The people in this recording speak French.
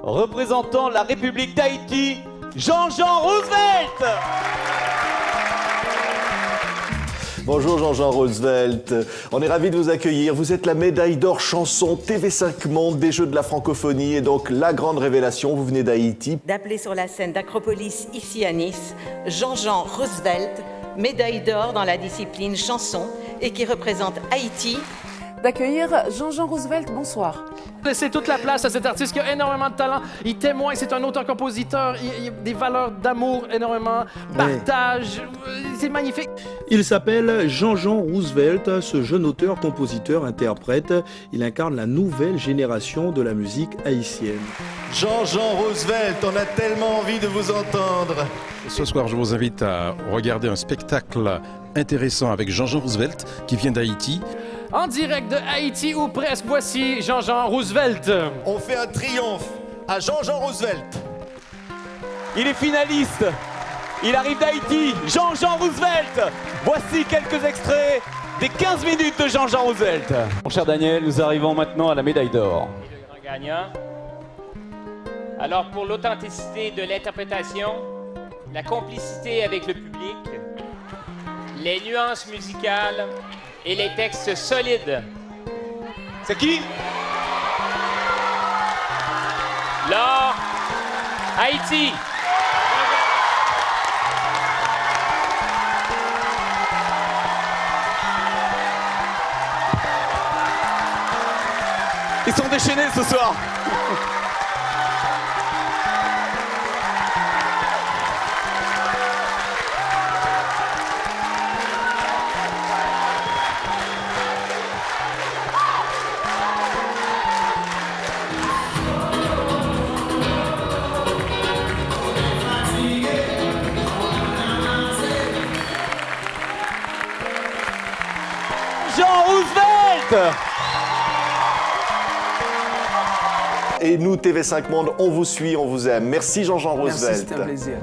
Représentant la République d'Haïti, Jean-Jean Roosevelt. Bonjour Jean-Jean Roosevelt, on est ravis de vous accueillir. Vous êtes la médaille d'or chanson TV5 Monde des Jeux de la francophonie et donc la grande révélation, vous venez d'Haïti. D'appeler sur la scène d'Acropolis ici à Nice, Jean-Jean Roosevelt, médaille d'or dans la discipline chanson et qui représente Haïti. D'accueillir Jean-Jean Roosevelt, bonsoir. Laissez toute la place à cet artiste qui a énormément de talent. Il témoigne, c'est un auteur-compositeur, il a des valeurs d'amour énormément, partage, c'est magnifique. Il s'appelle Jean-Jean Roosevelt, ce jeune auteur, compositeur, interprète. Il incarne la nouvelle génération de la musique haïtienne. Jean-Jean Roosevelt, on a tellement envie de vous entendre. Ce soir, je vous invite à regarder un spectacle intéressant avec Jean-Jean Roosevelt qui vient d'Haïti. En direct de Haïti ou presque, voici Jean-Jean Roosevelt. On fait un triomphe à Jean-Jean Roosevelt. Il est finaliste. Il arrive d'Haïti, Jean-Jean Roosevelt. Voici quelques extraits des 15 minutes de Jean-Jean Roosevelt. Mon cher Daniel, nous arrivons maintenant à la médaille d'or. Le grand gagnant. Alors, pour l'authenticité de l'interprétation, la complicité avec le public, les nuances musicales et les textes solides. C'est qui? Laure, Haïti. Ils sont déchaînés ce soir. Jean Roosevelt. Et nous, TV5 Monde, on vous suit, on vous aime. Merci Jean-Jean Roosevelt. Merci, c'était un plaisir.